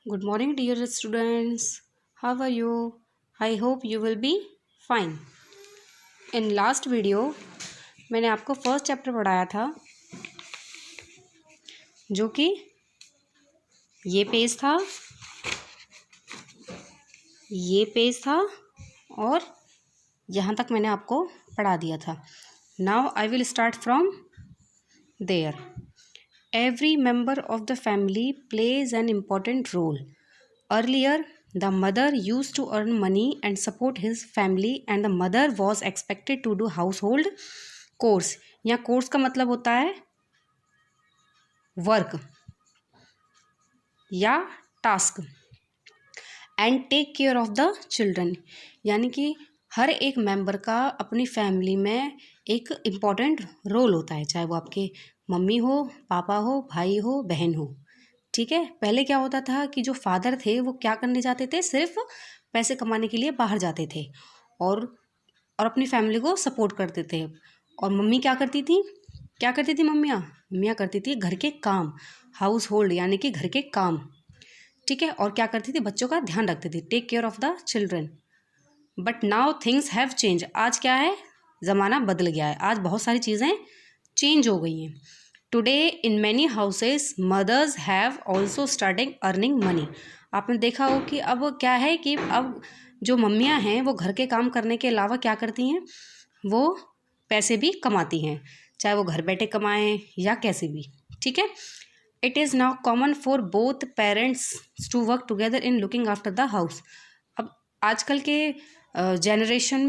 Good morning, dear students. How are you? I hope you will be fine. In last video, मैंने आपको first chapter पढ़ाया था जो कि ये पेज था, ये पेज था और यहाँ तक मैंने आपको पढ़ा दिया था. Now I will start from there. Every member of the family plays an important role. Earlier, the mother used to earn money and support his family, and the mother was expected to do household chores. यहाँ chores का मतलब होता है work या task. And take care of the children, यानी कि हर एक member का अपनी फैमिली में एक इम्पॉर्टेंट रोल होता है, चाहे वो आपके मम्मी हो, पापा हो, भाई हो, बहन हो. ठीक है. पहले क्या होता था कि जो फादर थे वो क्या करने जाते थे, सिर्फ पैसे कमाने के लिए बाहर जाते थे और अपनी फैमिली को सपोर्ट करते थे. और मम्मी क्या करती थी मम्मियाँ करती थी घर के काम, हाउस होल्ड यानी कि घर के काम. ठीक है. और क्या करती थी, बच्चों का ध्यान रखती थी, take care of the children. But now things have change. आज क्या है, ज़माना बदल गया है, आज बहुत सारी चीज़ें चेंज हो गई हैं. Today in many houses mothers have also starting earning money. आपने देखा हो कि अब क्या है कि अब जो मम्मियाँ हैं वो घर के काम करने के अलावा क्या करती हैं, वो पैसे भी कमाती हैं, चाहे वो घर बैठे कमाएं या कैसे भी. ठीक है. It is now common for both parents to work together in looking after the house. अब आजकल के जनरेशन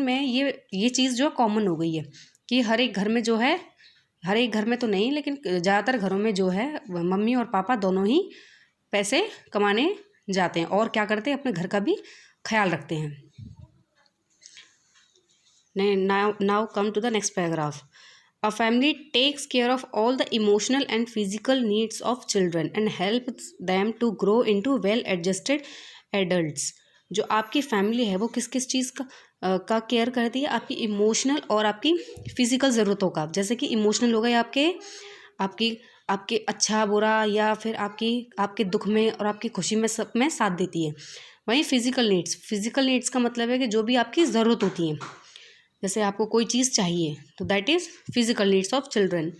में ये चीज़ जो कॉमन हो गई है कि हर एक घर में जो है, हर एक घर में तो नहीं लेकिन ज़्यादातर घरों में जो है मम्मी और पापा दोनों ही पैसे कमाने जाते हैं और क्या करते हैं, अपने घर का भी ख्याल रखते हैं. Now come to the next paragraph. A family takes care of all the emotional and physical needs of children and helps them to grow into well-adjusted adults. जो आपकी फैमिली है वो किस किस चीज़ का केयर करती है, आपकी इमोशनल और आपकी फ़िज़िकल ज़रूरतों का. जैसे कि इमोशनल हो गए आपके अच्छा बुरा या फिर आपके दुख में और आपकी खुशी में सब में साथ देती है. वहीं फ़िज़िकल नीड्स का मतलब है कि जो भी आपकी ज़रूरत होती है, जैसे आपको कोई चीज़ चाहिए तो that is physical needs of children.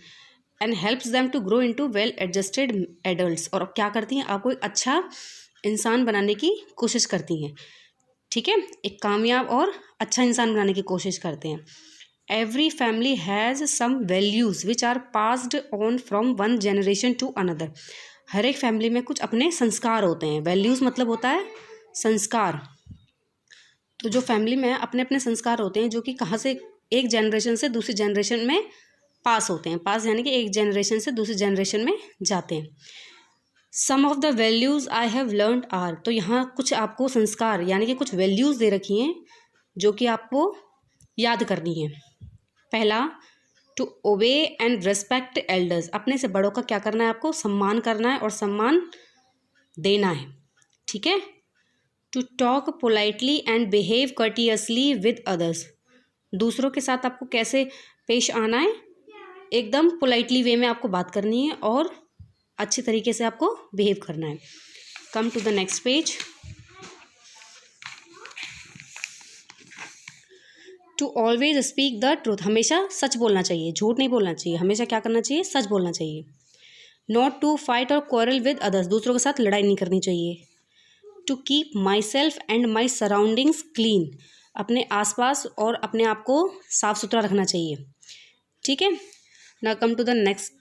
And helps them to grow into well adjusted adults. और क्या करती हैं, आपको एक अच्छा इंसान बनाने की कोशिश करती हैं. ठीक है. एक कामयाब और अच्छा इंसान बनाने की कोशिश करते हैं. Every family has some values which are passed on from one generation to another. हर एक फैमिली में कुछ अपने संस्कार होते हैं. वैल्यूज़ मतलब होता है संस्कार. तो जो फैमिली में अपने अपने संस्कार होते हैं जो कि कहाँ से एक जनरेशन से दूसरी जनरेशन में पास होते हैं. पास यानी कि एक जनरेशन से दूसरी जनरेशन में जाते हैं. Some of the values I have learned are. तो यहाँ कुछ आपको संस्कार यानी कि कुछ वैल्यूज़ दे रखी हैं जो कि आपको याद करनी है. पहला, to obey and respect elders. अपने से बड़ों का क्या करना है, आपको सम्मान करना है और सम्मान देना है. ठीक है. To talk politely and behave courteously with others. दूसरों के साथ आपको कैसे पेश आना है, एकदम पोलाइटली वे में आपको बात करनी है और अच्छे तरीके से आपको बिहेव करना है. Come to the next page. To always speak the truth. हमेशा सच बोलना चाहिए, झूठ नहीं बोलना चाहिए. हमेशा क्या करना चाहिए, सच बोलना चाहिए. नॉट टू फाइट और क्वारल विद अदर्स. दूसरों के साथ लड़ाई नहीं करनी चाहिए. To keep myself and my surroundings clean. अपने आसपास और अपने आप को साफ सुथरा रखना चाहिए. ठीक है. Now come to the next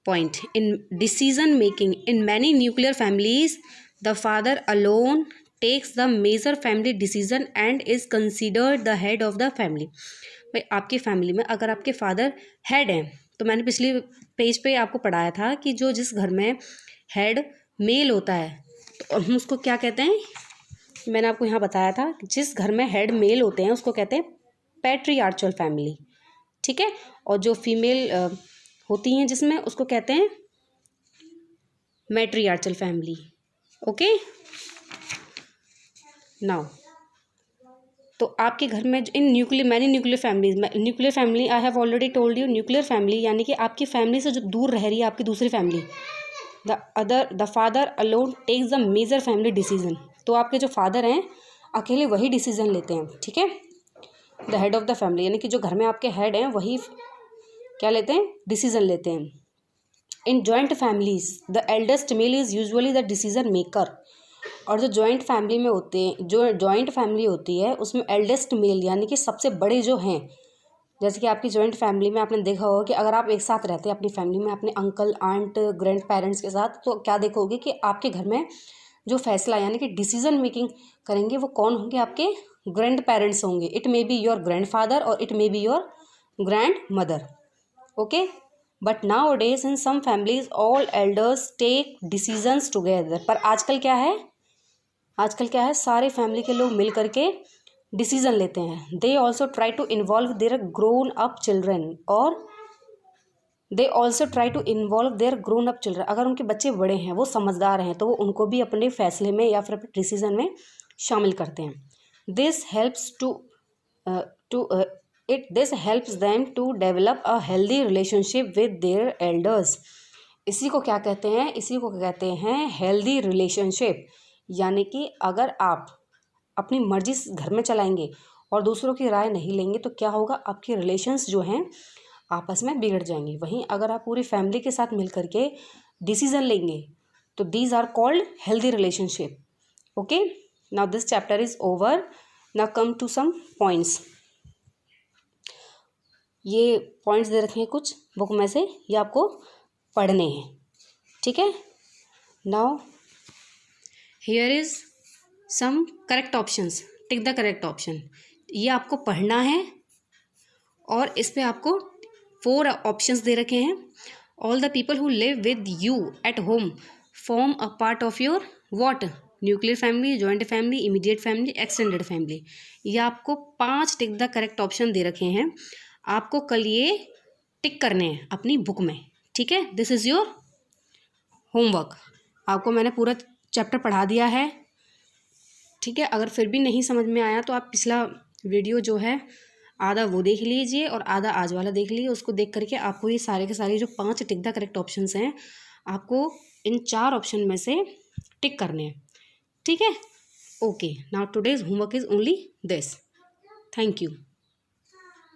point. In decision making in many nuclear families the father alone takes the major family decision and is considered the head of the family. भाई आपकी फैमिली में अगर आपके फादर हेड हैं, तो मैंने पिछली page पे आपको पढ़ाया था कि जिस घर में हेड मेल होता है तो हम उसको क्या कहते हैं, मैंने आपको यहाँ बताया था, जिस घर में हेड मेल होते हैं उसको कहते हैं पैट्रियार्चल फैमिली. ठीक है. और जो फीमेल होती हैं जिसमें, उसको कहते हैं मैट्रियार्चल फैमिली. ओके. नाउ तो आपके घर में in nuclear family I have already told you. Nuclear family यानी कि आपकी फैमिली से जो दूर रह रही है आपकी दूसरी family, the father alone takes the major family decision. तो आपके जो फादर हैं अकेले वही डिसीजन लेते हैं, ठीक है। The head of the family, यानी कि जो घर में आपके हेड हैं वही क्या लेते हैं, डिसीजन लेते हैं। In joint families the eldest mail is usually the decision maker. और जो जॉइंट फैमिली में होते हैं, जो जॉइंट फैमिली होती है उसमें एल्डेस्ट मेल यानी कि सबसे बड़े जो हैं, जैसे कि आपकी जॉइंट फैमिली में आपने देखा होगा कि अगर आप एक साथ रहते हैं अपनी फैमिली में अपने अंकल आंट ग्रैंड पेरेंट्स के साथ, तो क्या देखोगे कि आपके घर में जो फैसला यानी कि डिसीजन मेकिंग करेंगे वो कौन होंगे, आपके ग्रैंड पेरेंट्स होंगे। It may be your grandfather और it may be your grandmother, okay. But nowadays in some families all elders take decisions together. पर आजकल क्या है, आजकल क्या है, सारे फैमिली के लोग मिल करके डिसीजन लेते हैं। They also try to involve their grown up children, और they also try to involve their grown up children. अगर उनके बच्चे बड़े हैं, वो समझदार हैं, तो वो उनको भी अपने फैसले में या फिर अपने डिसीजन में शामिल करते हैं। This helps this helps them to develop a healthy relationship with their elders. इसी को क्या कहते हैं, इसी को कहते हैं हेल्दी रिलेशनशिप। यानी कि अगर आप अपनी मर्जी से घर में चलाएंगे और दूसरों की राय नहीं लेंगे तो क्या होगा, आपके रिलेशंस जो हैं आपस में बिगड़ जाएंगे। वहीं अगर आप पूरी फैमिली के साथ मिल करके डिसीजन लेंगे तो these are called healthy relationship, okay. Now this chapter is over. Now come to some points. ये पॉइंट्स दे रखे हैं कुछ बुक में से, ये आपको पढ़ने हैं, ठीक है। Now here is some correct options, tick the correct option. ये आपको पढ़ना है और इस पे आपको 4 ऑप्शंस दे रखे हैं। All the people who live with you at home form a part of your what, nuclear family, joint family, immediate family, extended family. ये आपको 5 टिक द करेक्ट ऑप्शन दे रखे हैं, आपको कल ये टिक करने हैं अपनी बुक में, ठीक है। This is your homework. आपको मैंने पूरा चैप्टर पढ़ा दिया है, ठीक है। अगर फिर भी नहीं समझ में आया तो आप पिछला वीडियो जो है आधा वो देख लीजिए और आधा आज वाला देख लीजिए। उसको देख करके आपको ये सारे के सारे जो 5 टिक द करेक्ट ऑप्शंस हैं आपको इन 4 ऑप्शन में से टिक करने हैं, ठीक है। Okay, now today's homework is only this. Thank you.